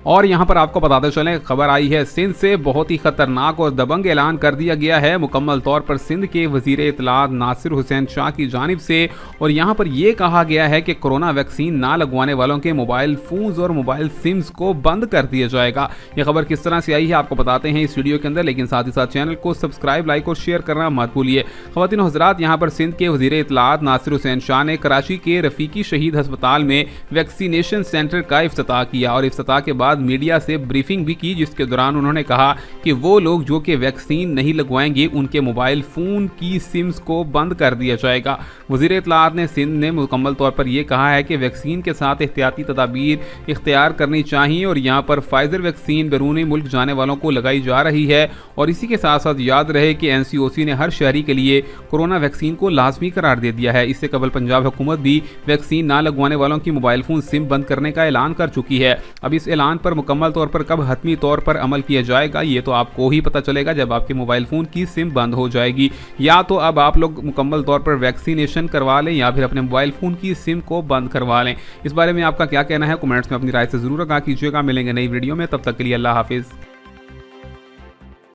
और यहाँ पर आपको बताते चलें, खबर आई है सिंध से, बहुत ही खतरनाक और दबंग ऐलान कर दिया गया है मुकम्मल तौर पर सिंध के वजीर इत्तलात नासिर हुसैन शाह की जानिब से। और यहाँ पर यह कहा गया है कि कोरोना वैक्सीन ना लगवाने वालों के मोबाइल फोन्स और मोबाइल सिम्स को बंद कर दिया जाएगा। यह खबर किस तरह से आई है आपको बताते हैं इस वीडियो के अंदर, लेकिन साथ ही साथ चैनल को सब्सक्राइब, लाइक और शेयर करना मत भूलिए। ख्वातीन हज़रात, यहाँ पर सिंध के वजीर इत्तलात नासिर हुसैन शाह ने कराची के रफीकी शहीद अस्पताल में वैक्सीनेशन सेंटर का इफ्तिताह किया और इफ्तिताह के बाद मीडिया से ब्रीफिंग भी की, जिसके दौरान उन्होंने कहा कि वो लोग जो कि वैक्सीन नहीं लगवाएंगे उनके मोबाइल फ़ोन की सिम्स को बंद कर दिया जाएगा। वज़ीर इत्तलात ने सिंध ने मुकम्मल तौर पर यह कहा है कि वैक्सीन के साथ एहतियाती तदाबीर इख्तियार करनी चाहिए और यहाँ पर फाइजर वैक्सीन बैरून मुल्क जाने वालों को लगाई जा रही है। और इसी के साथ साथ याद रहे कि NCOC ने हर शहरी के लिए कोरोना वैक्सीन को लाजमी करार दे दिया है। इससे कबल पंजाब हुकूमत भी वैक्सीन ना लगवाने वालों की मोबाइल फ़ोन सिम बंद करने का ऐलान कर चुकी है। अब इस ऐलान पर मुकम्मल तौर पर कब हतमी तौर पर अमल किया जाएगा ये तो आपको ही पता चलेगा जब आपके मोबाइल फ़ोन की सिम बंद हो जाएगी। या तो अब आप लोग मुकम्मल तौर पर वैक्सीनेशन करवा लें या फिर अपने मोबाइल फ़ोन की सिम को बंद करवा लें। इस बारे में आपका क्या कहना है, कमेंट्स में अपनी राय से ज़रूर आगाह कीजिएगा। मिलेंगे नई वीडियो में, तब तक के लिए अल्लाह हाफिज़।